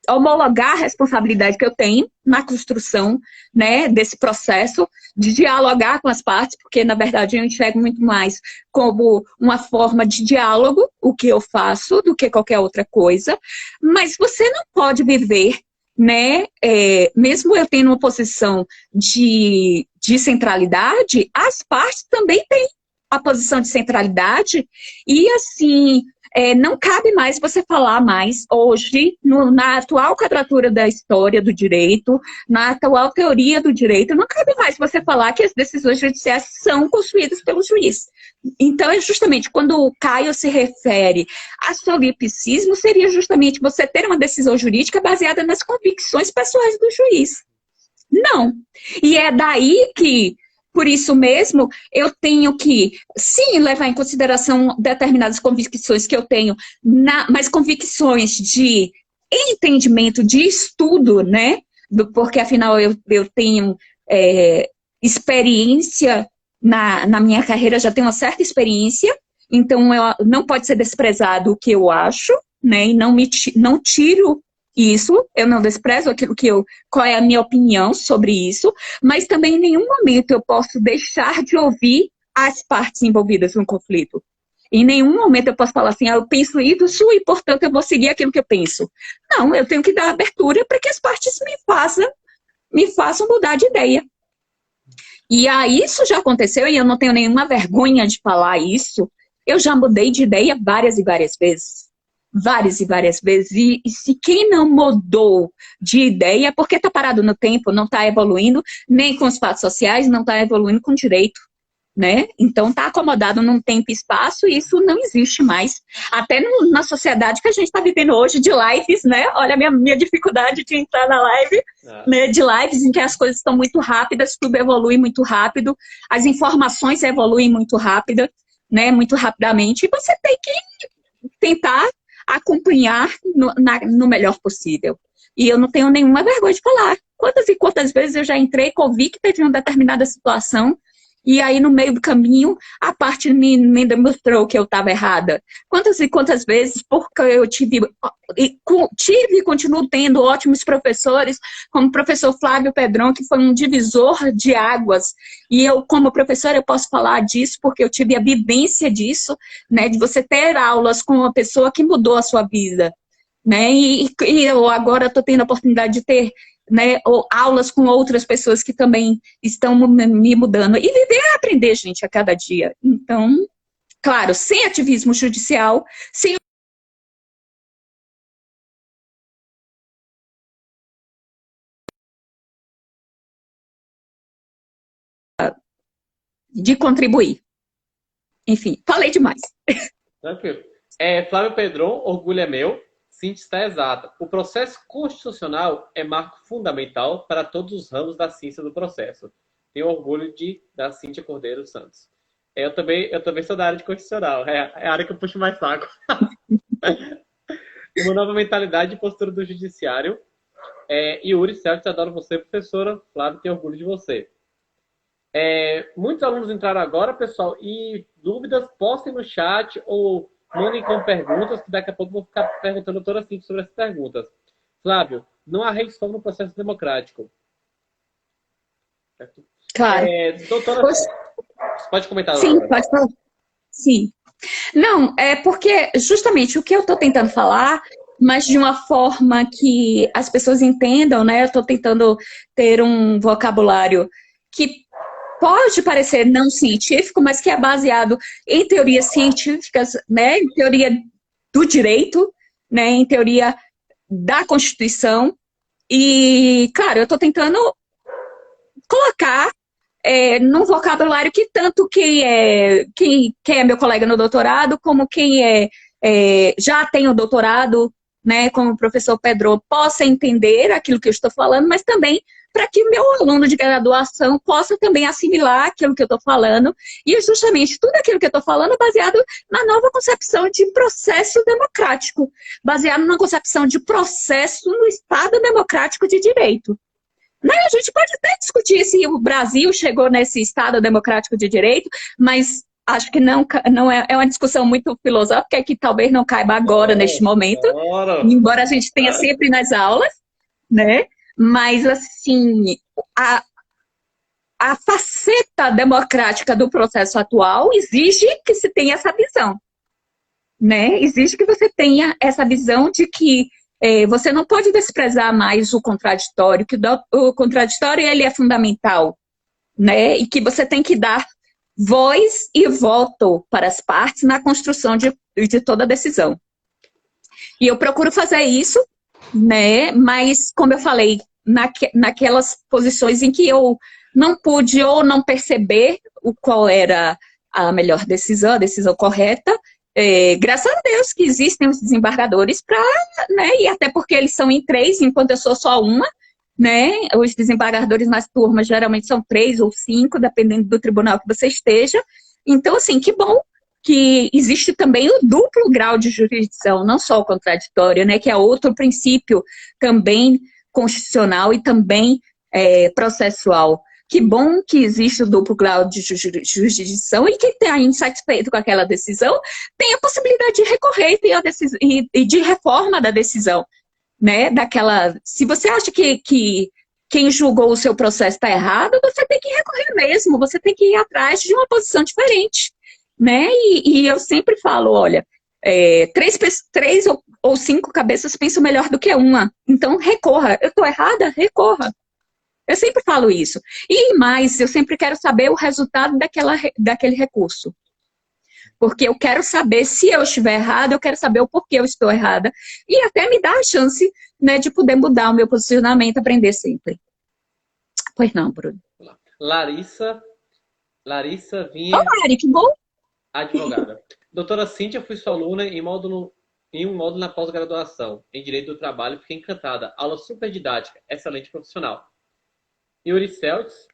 homologar a responsabilidade que eu tenho na construção, né, desse processo, de dialogar com as partes, porque, na verdade, eu enxergo muito mais como uma forma de diálogo, o que eu faço, do que qualquer outra coisa. Mas você não pode viver, né, mesmo eu tendo uma posição de centralidade, as partes também têm a posição de centralidade, e assim, não cabe mais você falar mais hoje, na atual quadratura da história do direito, na atual teoria do direito, não cabe mais você falar que as decisões judiciais são construídas pelo juiz. Então, é justamente quando o Caio se refere a solipsismo, seria justamente você ter uma decisão jurídica baseada nas convicções pessoais do juiz. Não. E é daí que, por isso mesmo, eu tenho que, sim, levar em consideração determinadas convicções que eu tenho, mas convicções de entendimento, de estudo, né? Porque, afinal, eu tenho experiência na minha carreira, já tenho uma certa experiência, então não pode ser desprezado o que eu acho, né? E não tiro isso, eu não desprezo aquilo qual é a minha opinião sobre isso, mas também em nenhum momento eu posso deixar de ouvir as partes envolvidas no conflito. Em nenhum momento eu posso falar assim, eu penso isso e, portanto, eu vou seguir aquilo que eu penso. Não, eu tenho que dar abertura para que as partes me façam mudar de ideia. E aí isso já aconteceu e eu não tenho nenhuma vergonha de falar isso. Eu já mudei de ideia várias e várias vezes. Várias e várias vezes. E se quem não mudou de ideia é porque está parado no tempo, não está evoluindo, nem com os fatos sociais, não está evoluindo com direito, né? Então está acomodado num tempo e espaço e isso não existe mais. Até na sociedade que a gente está vivendo hoje de lives, né? Olha a minha dificuldade de entrar na live, né? De lives em que as coisas estão muito rápidas, tudo evolui muito rápido, as informações evoluem muito rápido, né? Muito rapidamente, e você tem que tentar acompanhar no melhor possível. E eu não tenho nenhuma vergonha de falar. Quantas e quantas vezes eu já entrei convicta de uma determinada situação e aí no meio do caminho a parte me demonstrou que eu estava errada. Quantas e quantas vezes, porque eu tive e continuo tendo ótimos professores, como o professor Flávio Pedrão, que foi um divisor de águas, e eu, como professora, eu posso falar disso, porque eu tive a vivência disso, né, de você ter aulas com uma pessoa que mudou a sua vida, né, e eu agora estou tendo a oportunidade de ter, né, aulas com outras pessoas que também estão me mudando, e viver é aprender, gente, a cada dia. Então, claro, sem ativismo judicial, sem de contribuir. Enfim, falei demais. Tranquilo. Flávio Pedron, orgulho é meu. Cintia está exata. O processo constitucional é marco fundamental para todos os ramos da ciência do processo. Tenho orgulho da Cíntia Cordeiro Santos. Eu também sou da área de constitucional. É a área que eu puxo mais saco. Uma nova mentalidade e postura do judiciário. Yuri, certo? Adoro você, professora. Flávio, tenho orgulho de você. Muitos alunos entraram agora, pessoal, e dúvidas, postem no chat ou mandem com perguntas, que daqui a pouco eu vou ficar perguntando toda assim sobre as perguntas. Flávio, não há restrição no processo democrático. Claro. Doutora, pode comentar. Sim, agora. pode falar. Sim. Não, é porque justamente o que eu estou tentando falar, mas de uma forma que as pessoas entendam, né? Eu estou tentando ter um vocabulário que pode parecer não científico, mas que é baseado em teorias científicas, né? Em teoria do direito, né? Em teoria da Constituição. E, claro, eu estou tentando colocar num vocabulário que tanto quem é meu colega no doutorado, como quem já tem o doutorado, né, como o professor Pedro, possa entender aquilo que eu estou falando, mas também para que o meu aluno de graduação possa também assimilar aquilo que eu estou falando, e justamente tudo aquilo que eu estou falando é baseado na nova concepção de processo democrático, baseado na concepção de processo no Estado democrático de direito. Né? A gente pode até discutir se o Brasil chegou nesse Estado democrático de direito, mas acho que não é uma discussão muito filosófica que talvez não caiba agora, neste momento, embora a gente tenha sempre nas aulas, né? Mas, assim, a faceta democrática do processo atual exige que se tenha essa visão, né? Exige que você tenha essa visão de que você não pode desprezar mais o contraditório, que o contraditório ele é fundamental, né? E que você tem que dar voz e voto para as partes na construção de toda a decisão. E eu procuro fazer isso, né? Mas, como eu falei, naquelas posições em que eu não pude ou não perceber qual era a melhor decisão, a decisão correta, graças a Deus que existem os desembargadores para, né? E até porque eles são em 3, enquanto eu sou só uma, né? Os desembargadores nas turmas geralmente são 3 ou 5, dependendo do tribunal que você esteja. Então, assim, que bom que existe também o duplo grau de jurisdição, não só o contraditório, né? Que é outro princípio também constitucional e também processual. Que bom que existe o duplo grau de jurisdição e que está insatisfeito com aquela decisão tem a possibilidade de recorrer e de reforma da decisão, né? Se você acha que quem julgou o seu processo está errado, você tem que recorrer mesmo, você tem que ir atrás de uma posição diferente, né? E eu sempre falo, olha, 3 ou 5 cabeças pensam melhor do que uma, então recorra. Eu estou errada? Recorra. Eu sempre falo isso. E mais, eu sempre quero saber o resultado daquele recurso. Porque eu quero saber, se eu estiver errada, eu quero saber o porquê eu estou errada. E até me dar a chance, né, de poder mudar o meu posicionamento, aprender sempre. Pois não, Bruno. Larissa Vinha, Mari, que bom. advogada. Doutora Cíntia, fui sua aluna em um módulo na pós-graduação em Direito do Trabalho. Fiquei encantada. Aula super didática, excelente profissional. Yuri Celtis,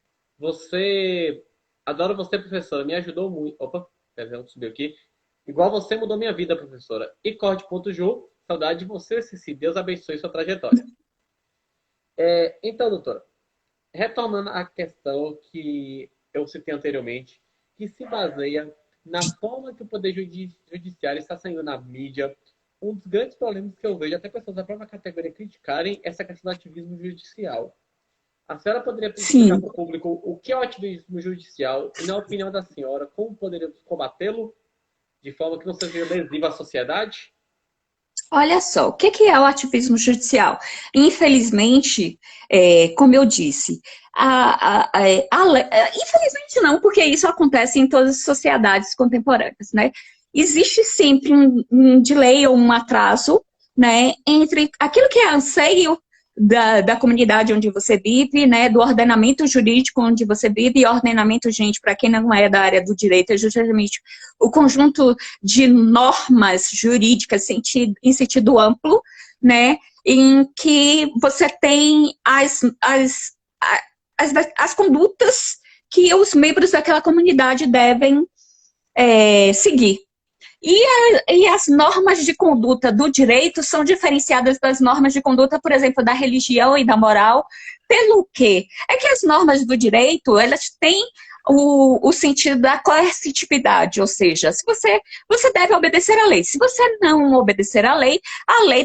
adoro você, professora. Me ajudou muito. Opa, perdão, subiu aqui. Igual você mudou minha vida, professora. E Corte.ju, saudade de você, Ceci. Deus abençoe sua trajetória. Então, doutora, retomando a questão que eu citei anteriormente, que se baseia na forma que o Poder Judiciário está saindo na mídia. Um dos grandes problemas que eu vejo, até pessoas da própria categoria criticarem, essa questão do ativismo judicial. A senhora poderia explicar para o público o que é o ativismo judicial e, na opinião da senhora, como poderíamos combatê-lo de forma que não seja lesiva à sociedade? Olha só, o que é o ativismo judicial? Infelizmente, como eu disse, infelizmente não, porque isso acontece em todas as sociedades contemporâneas, né? Existe sempre um delay ou um atraso, né, entre aquilo que é anseio da comunidade onde você vive, né, do ordenamento jurídico onde você vive, e ordenamento, gente, para quem não é da área do direito, é justamente o conjunto de normas jurídicas em sentido amplo, né, em que você tem as condutas que os membros daquela comunidade devem seguir. E as normas de conduta do direito são diferenciadas das normas de conduta, por exemplo, da religião e da moral. Pelo quê? É que as normas do direito, elas têm o sentido da coercitividade, ou seja, se você deve obedecer à lei. Se você não obedecer à lei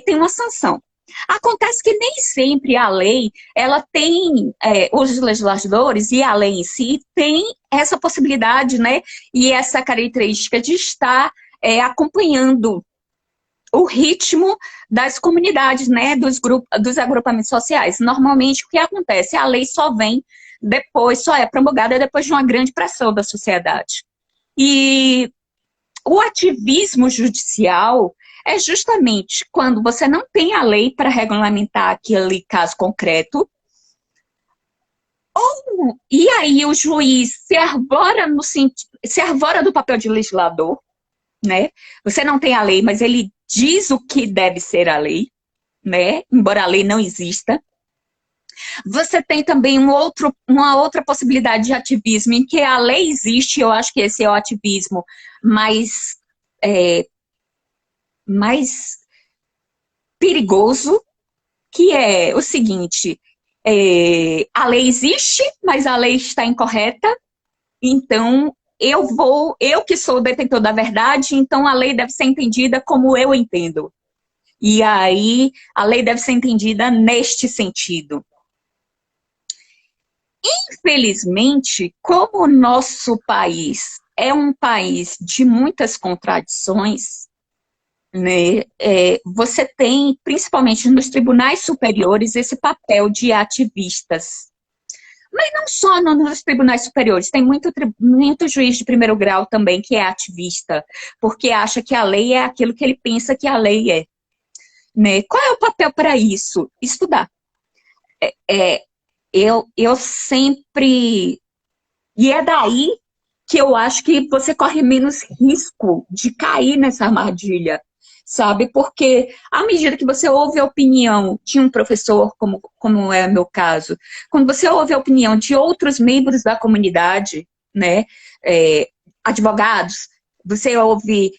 tem uma sanção. Acontece que nem sempre a lei, ela tem, os legisladores e a lei em si, tem essa possibilidade, né, e essa característica de estar acompanhando o ritmo das comunidades, né, dos agrupamentos sociais. Normalmente, o que acontece? A lei só vem depois, só é promulgada depois de uma grande pressão da sociedade. E o ativismo judicial é justamente quando você não tem a lei para regulamentar aquele caso concreto, e aí o juiz se arvora do papel de legislador, né? Você não tem a lei, mas ele diz o que deve ser a lei, né? Embora a lei não exista. Você tem também uma outra possibilidade de ativismo em que a lei existe. Eu acho que esse é o ativismo mais perigoso, que é o seguinte: a lei existe, mas a lei está incorreta, então eu que sou o detentor da verdade, então a lei deve ser entendida como eu entendo. E aí, a lei deve ser entendida neste sentido. Infelizmente, como o nosso país é um país de muitas contradições, né, você tem, principalmente nos tribunais superiores, esse papel de ativistas. Mas não só nos tribunais superiores, tem muito juiz de primeiro grau também que é ativista, porque acha que a lei é aquilo que ele pensa que a lei é. Né? Qual é o papel para isso? Estudar. É, eu sempre. E é daí que eu acho que você corre menos risco de cair nessa armadilha, sabe? Porque à medida que você ouve a opinião de um professor, como é o meu caso, quando você ouve a opinião de outros membros da comunidade, né, advogados, você ouve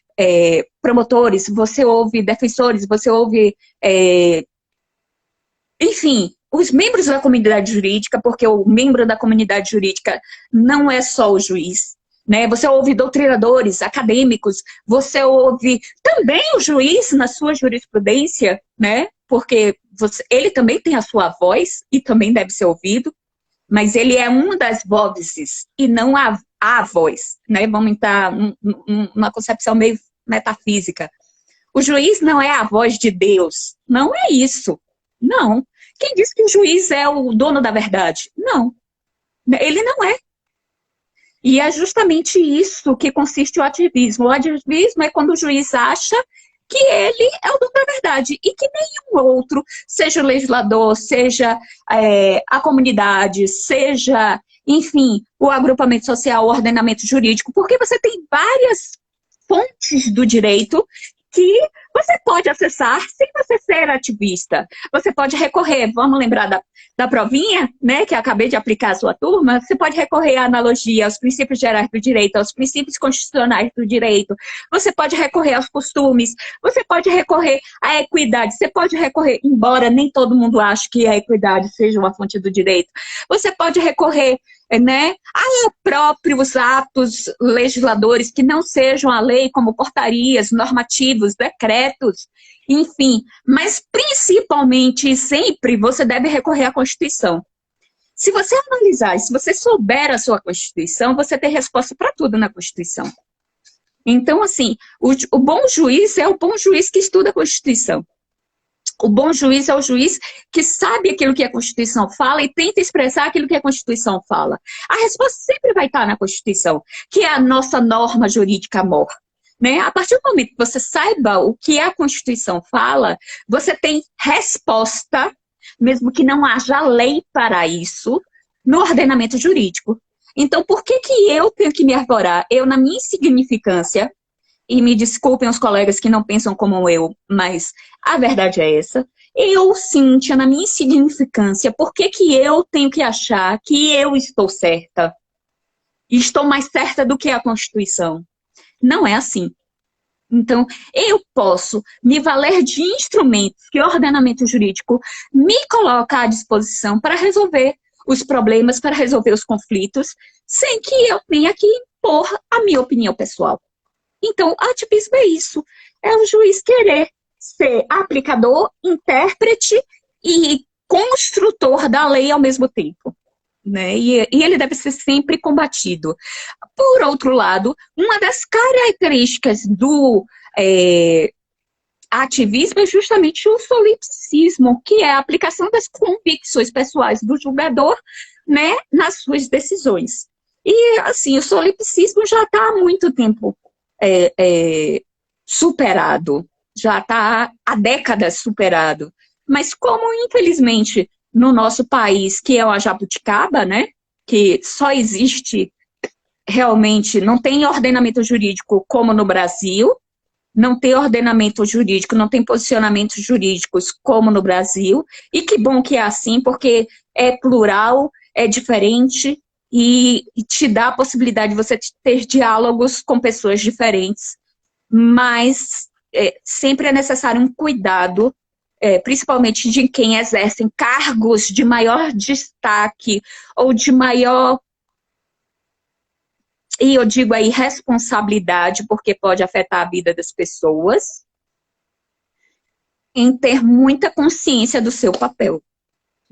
promotores, você ouve defensores, você ouve, enfim, os membros da comunidade jurídica, porque o membro da comunidade jurídica não é só o juiz, né? Você ouve doutrinadores, acadêmicos, você ouve também o juiz na sua jurisprudência, né? Porque ele também tem a sua voz e também deve ser ouvido, mas ele é uma das vozes e não a voz, né? Vamos entrar numa concepção meio metafísica. O juiz não é a voz de Deus, não é isso, não. Quem diz que o juiz é o dono da verdade? Não, ele não é. E é justamente isso que consiste o ativismo. O ativismo é quando o juiz acha que ele é o dono da verdade e que nenhum outro, seja o legislador, seja a comunidade, seja, enfim, o agrupamento social, o ordenamento jurídico, porque você tem várias fontes do direito que você pode acessar sem você ser ativista. Você pode recorrer, vamos lembrar da provinha, né, que eu acabei de aplicar à sua turma, você pode recorrer à analogia, aos princípios gerais do direito, aos princípios constitucionais do direito, você pode recorrer aos costumes, você pode recorrer à equidade, você pode recorrer, embora nem todo mundo ache que a equidade seja uma fonte do direito, você pode recorrer, né, a próprios atos legisladores que não sejam a lei, como portarias, normativos, decretos, enfim, mas principalmente sempre você deve recorrer à Constituição. Se você analisar, se você souber a sua Constituição, você tem resposta para tudo na Constituição. Então, assim, o bom juiz é o bom juiz que estuda a Constituição. O bom juiz é o juiz que sabe aquilo que a Constituição fala e tenta expressar aquilo que a Constituição fala. A resposta sempre vai estar na Constituição, que é a nossa norma jurídica mor. Né? A partir do momento que você saiba o que a Constituição fala, você tem resposta, mesmo que não haja lei para isso, no ordenamento jurídico. Então, por que eu tenho que me arvorar? Eu, na minha insignificância, e me desculpem os colegas que não pensam como eu, mas a verdade é essa. Eu, Cíntia, na minha insignificância, por que eu tenho que achar que eu estou certa? E estou mais certa do que a Constituição? Não é assim. Então, eu posso me valer de instrumentos que o ordenamento jurídico me coloca à disposição para resolver os problemas, para resolver os conflitos, sem que eu tenha que impor a minha opinião pessoal. Então, ativismo é isso. É o juiz querer ser aplicador, intérprete e construtor da lei ao mesmo tempo. Né? E ele deve ser sempre combatido. Por outro lado, uma das características do ativismo é justamente o solipsismo, que é a aplicação das convicções pessoais do julgador, né, nas suas decisões. E, assim, o solipsismo já está há muito tempo superado, já está há décadas superado. Mas como, infelizmente, no nosso país, que é uma jabuticaba, né, que só existe realmente, não tem ordenamento jurídico como no Brasil, não tem ordenamento jurídico, não tem posicionamentos jurídicos como no Brasil, e que bom que é assim, porque é plural, é diferente, e te dá a possibilidade de você ter diálogos com pessoas diferentes, mas sempre é necessário um cuidado, principalmente de quem exercem cargos de maior destaque ou de maior, e eu digo aí responsabilidade, porque pode afetar a vida das pessoas, em ter muita consciência do seu papel.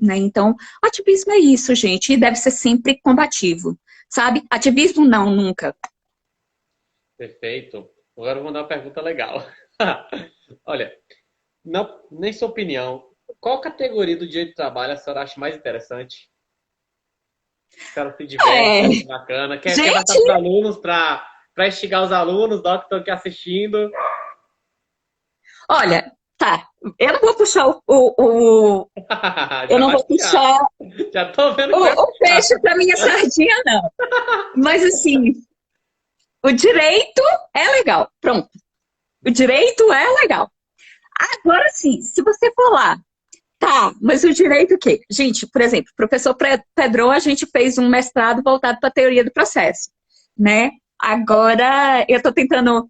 Né? Então, ativismo é isso, gente, e deve ser sempre combativo, sabe? Ativismo não, nunca. Perfeito. Agora eu vou dar uma pergunta legal. Olha, nem sua opinião, qual categoria do direito do trabalho a senhora acha mais interessante? O cara se diverte, É, é bacana. Quer passar gente, para alunos, para instigar os alunos, ó, que estão aqui assistindo. olha, tá, eu não vou puxar eu Já não vai vou puxar. puxar Já tô vendo que vai o puxar. peixe para minha sardinha, não. Mas assim, o direito é legal. Pronto. O direito é legal. Agora sim, se você for lá, tá, mas o direito o quê? Gente, por exemplo, professor Pedro, a gente fez um mestrado voltado para a teoria do processo, né? Agora eu estou tentando,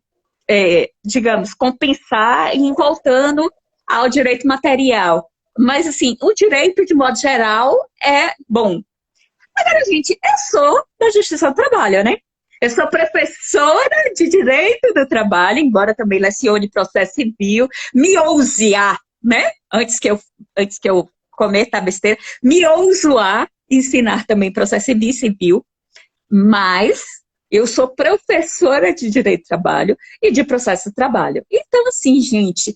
digamos, compensar e voltando ao direito material. Mas, assim, o direito, de modo geral, é bom. Agora, gente, eu sou da Justiça do Trabalho, né? Eu sou professora de Direito do Trabalho, embora também lecione processo civil, me ouse a, né? Antes que eu cometa a besteira, me ouso a ensinar também processo civil, mas eu sou professora de Direito do Trabalho e de Processo do Trabalho. Então, assim, gente,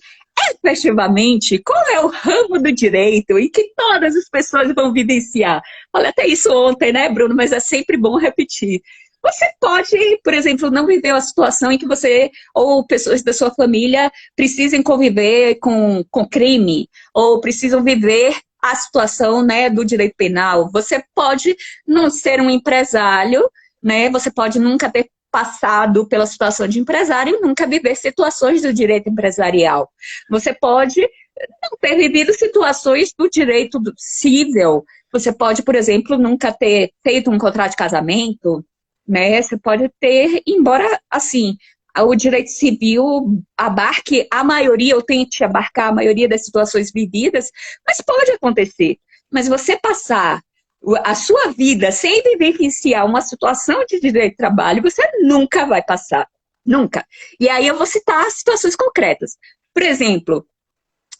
efetivamente, qual é o ramo do direito em que todas as pessoas vão vivenciar? Falei até isso ontem, né, Bruno? Mas é sempre bom repetir. Você pode, por exemplo, não viver uma situação em que você ou pessoas da sua família precisem conviver com crime, ou precisam viver a situação, né, do direito penal. Você pode não ser um empresário, né? Você pode nunca ter passado pela situação de empresário e nunca viver situações do direito empresarial. Você pode não ter vivido situações do direito civil. Você pode, por exemplo, nunca ter feito um contrato de casamento, né? Você pode ter, embora assim, o direito civil abarque a maioria, ou tente abarcar a maioria das situações vividas, mas pode acontecer. Mas você passar a sua vida sem vivenciar uma situação de direito de trabalho, você nunca vai passar. Nunca. E aí eu vou citar situações concretas. Por exemplo,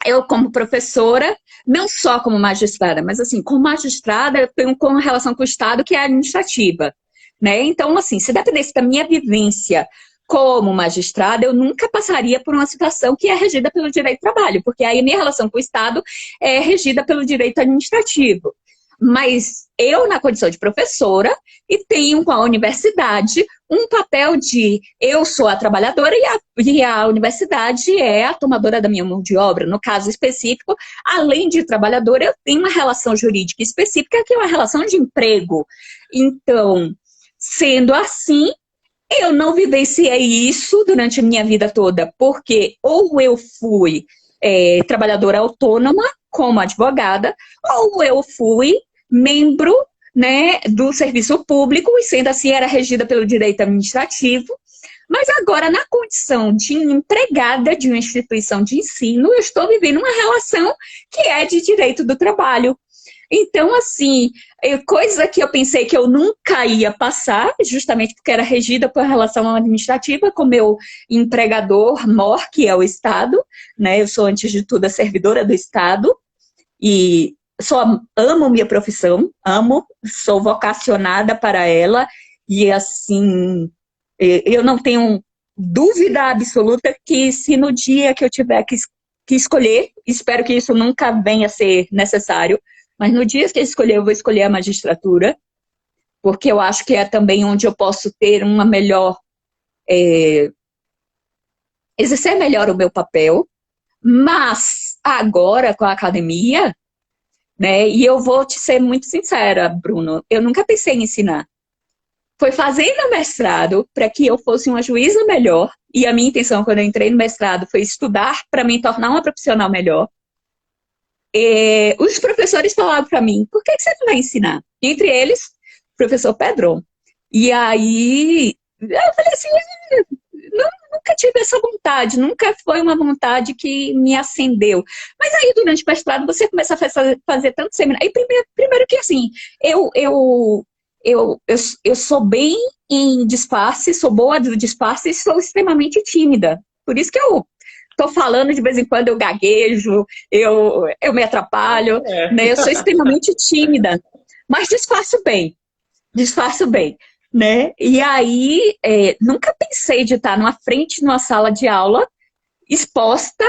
eu como professora, não só como magistrada, mas assim, como magistrada, eu tenho uma relação com o Estado que é administrativa, né? Então, assim, se dependesse da minha vivência como magistrada, eu nunca passaria por uma situação que é regida pelo direito do trabalho, porque aí a minha relação com o Estado é regida pelo direito administrativo. Mas eu, na condição de professora, e tenho com a universidade um papel de eu sou a trabalhadora e a universidade é a tomadora da minha mão de obra. No caso específico, além de trabalhadora, eu tenho uma relação jurídica específica que é uma relação de emprego. Então, sendo assim, eu não vivenciei isso durante a minha vida toda, porque ou eu fui trabalhadora autônoma como advogada, ou eu fui membro, né, do serviço público, e sendo assim era regida pelo direito administrativo, mas agora na condição de empregada de uma instituição de ensino, eu estou vivendo uma relação que é de direito do trabalho. Então, assim, coisa que eu pensei que eu nunca ia passar, justamente porque era regida por relação administrativa, com meu empregador mor, que é o Estado, né? Eu sou, antes de tudo, a servidora do Estado, e só amo minha profissão, amo, sou vocacionada para ela, e assim, eu não tenho dúvida absoluta que se no dia que eu tiver que escolher, espero que isso nunca venha a ser necessário, mas no dia que eu escolher, eu vou escolher a magistratura, porque eu acho que é também onde eu posso ter uma melhor, exercer melhor o meu papel, mas agora com a academia, né, e eu vou te ser muito sincera, Bruno, eu nunca pensei em ensinar. Foi fazendo o mestrado para que eu fosse uma juíza melhor, e a minha intenção quando eu entrei no mestrado foi estudar para me tornar uma profissional melhor. Os professores falavam para mim, por que você não vai ensinar? Entre eles, o professor Pedro. E aí, eu falei assim, nunca tive essa vontade, nunca foi uma vontade que me acendeu. Mas aí, durante o mestrado, você começa a fazer tanto seminário. E primeiro que, assim, eu sou bem em disfarce, sou boa do disfarce e sou extremamente tímida. Por isso que eu tô falando de vez em quando, eu gaguejo, eu me atrapalho, né? Eu sou extremamente tímida, mas disfarço bem, né? E aí, nunca pensei de estar numa frente, numa sala de aula, exposta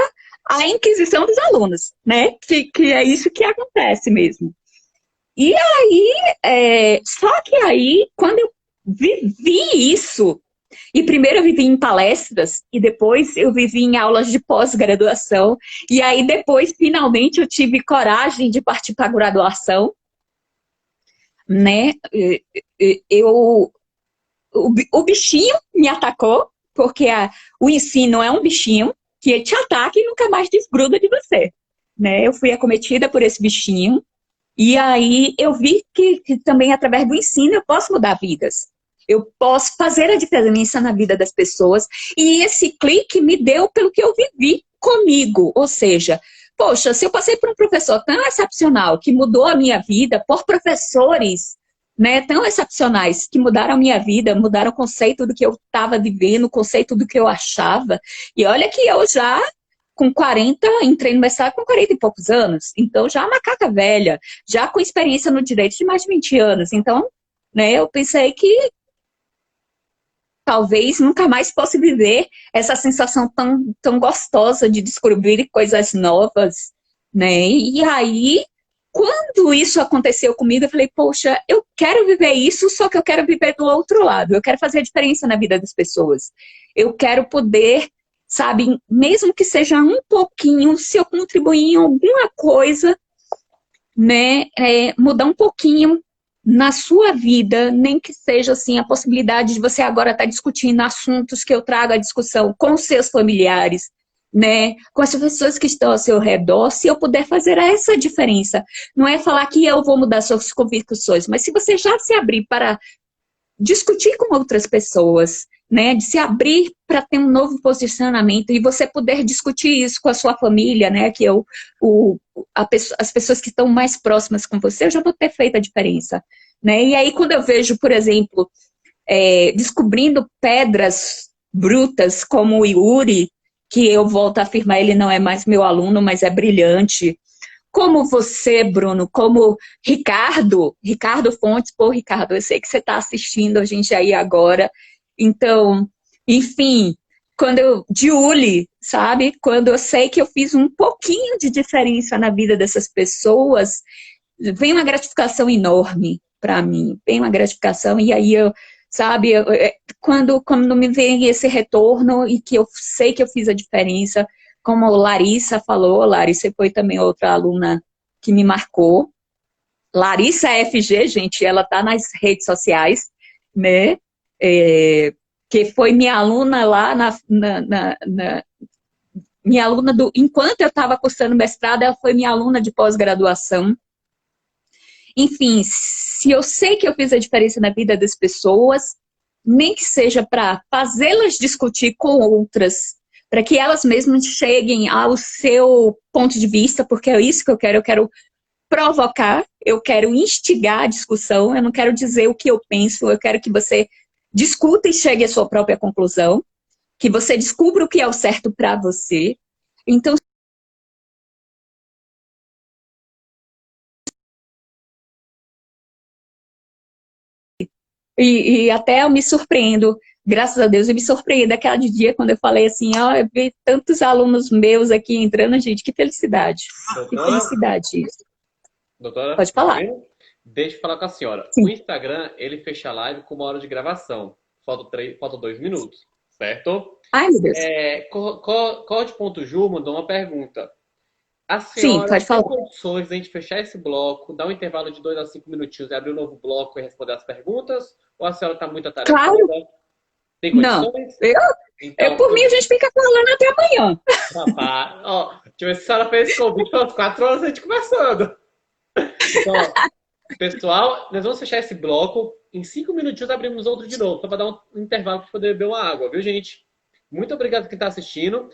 à inquisição dos alunos, né? Que é isso que acontece mesmo. E aí, só que aí, quando eu vivi isso, e primeiro eu vivi em palestras, e depois eu vivi em aulas de pós-graduação, e aí depois, finalmente, eu tive coragem de partir para a graduação, né? Eu, o bichinho me atacou, porque o ensino é um bichinho que te ataca e nunca mais desgruda de você, né? Eu fui acometida por esse bichinho, e aí eu vi que também através do ensino eu posso mudar vidas. Eu posso fazer a diferença na vida das pessoas. E esse clique me deu pelo que eu vivi comigo. Ou seja, poxa, se eu passei por um professor tão excepcional que mudou a minha vida, por professores, né, tão excepcionais que mudaram a minha vida, mudaram o conceito do que eu estava vivendo, o conceito do que eu achava. E olha que eu já com 40, entrei no mestrado com 40 e poucos anos, então já macaca velha, já com experiência no direito de mais de 20 anos. Então, né, eu pensei que talvez nunca mais fosse viver essa sensação tão gostosa de descobrir coisas novas, né? E aí, quando isso aconteceu comigo, eu falei, poxa, eu quero viver isso, só que eu quero viver do outro lado. Eu quero fazer a diferença na vida das pessoas. Eu quero poder, sabe, mesmo que seja um pouquinho, se eu contribuir em alguma coisa, né, mudar um pouquinho na sua vida, nem que seja assim a possibilidade de você agora estar discutindo assuntos que eu trago à discussão com seus familiares, né, com as pessoas que estão ao seu redor, se eu puder fazer essa diferença. Não é falar que eu vou mudar suas convicções, mas se você já se abrir para discutir com outras pessoas, né, de se abrir para ter um novo posicionamento e você poder discutir isso com a sua família, né, que eu, as pessoas que estão mais próximas com você, eu já vou ter feito a diferença, né, e aí quando eu vejo, por exemplo, descobrindo pedras brutas como o Yuri, que eu volto a afirmar, ele não é mais meu aluno, mas é brilhante, como você, Bruno, como Ricardo Fontes, pô, Ricardo, eu sei que você está assistindo a gente aí agora, então, enfim, Julie, sabe, quando eu sei que eu fiz um pouquinho de diferença na vida dessas pessoas, vem uma gratificação enorme para mim, vem uma gratificação, e aí eu, sabe, quando me vem esse retorno e que eu sei que eu fiz a diferença, como Larissa falou, Larissa foi também outra aluna que me marcou. Larissa FG, gente, ela tá nas redes sociais, né? Que foi minha aluna lá minha aluna enquanto eu estava cursando mestrado, ela foi minha aluna de pós-graduação. Enfim, se eu sei que eu fiz a diferença na vida das pessoas, nem que seja para fazê-las discutir com outras, para que elas mesmas cheguem ao seu ponto de vista, porque é isso que eu quero provocar, eu quero instigar a discussão, eu não quero dizer o que eu penso, eu quero que você discuta e chegue à sua própria conclusão, que você descubra o que é o certo para você. Então, e até eu me surpreendo, graças a Deus, eu me surpreendo aquela dia quando eu falei assim, ó, eu vi tantos alunos meus aqui entrando, gente, que felicidade. Que felicidade isso. Doutora, Pode tá falar. ouvindo? Deixa eu falar com a senhora. Sim. O Instagram, ele fecha a live com 1 hora de gravação. Falta 2 minutos, certo? Ai, meu Deus. Code.ju mandou uma pergunta. A Sim, senhora pode tem falar. condições de a gente fechar esse bloco, dar um intervalo de 2 a 5 minutinhos e abrir um novo bloco e responder as perguntas? Ou a senhora está muito atarefada? Claro. Tem Não. condições? Eu, Então, por mim, a gente fica falando até amanhã. rapaz, ó, deixa eu ver se a senhora fez esse convite pelas 4 horas a gente conversando. Então, ó, pessoal, nós vamos fechar esse bloco. Em 5 minutinhos abrimos outro de novo, só para dar um intervalo para poder beber uma água, viu, gente? Muito obrigado quem está assistindo.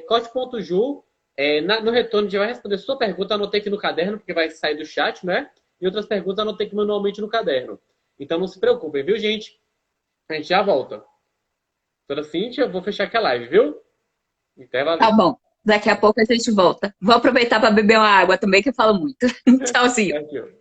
Corte.ju, no retorno a gente vai responder sua pergunta, anotei aqui no caderno, porque vai sair do chat, né? E outras perguntas anotei aqui manualmente no caderno. Então não se preocupem, viu, gente? A gente já volta. Toda Cíntia, eu vou fechar aqui a live, viu? Intervalo. Tá bom. Daqui a pouco a gente volta. Vou aproveitar para beber uma água também, que eu falo muito. Tchauzinho. Tchau.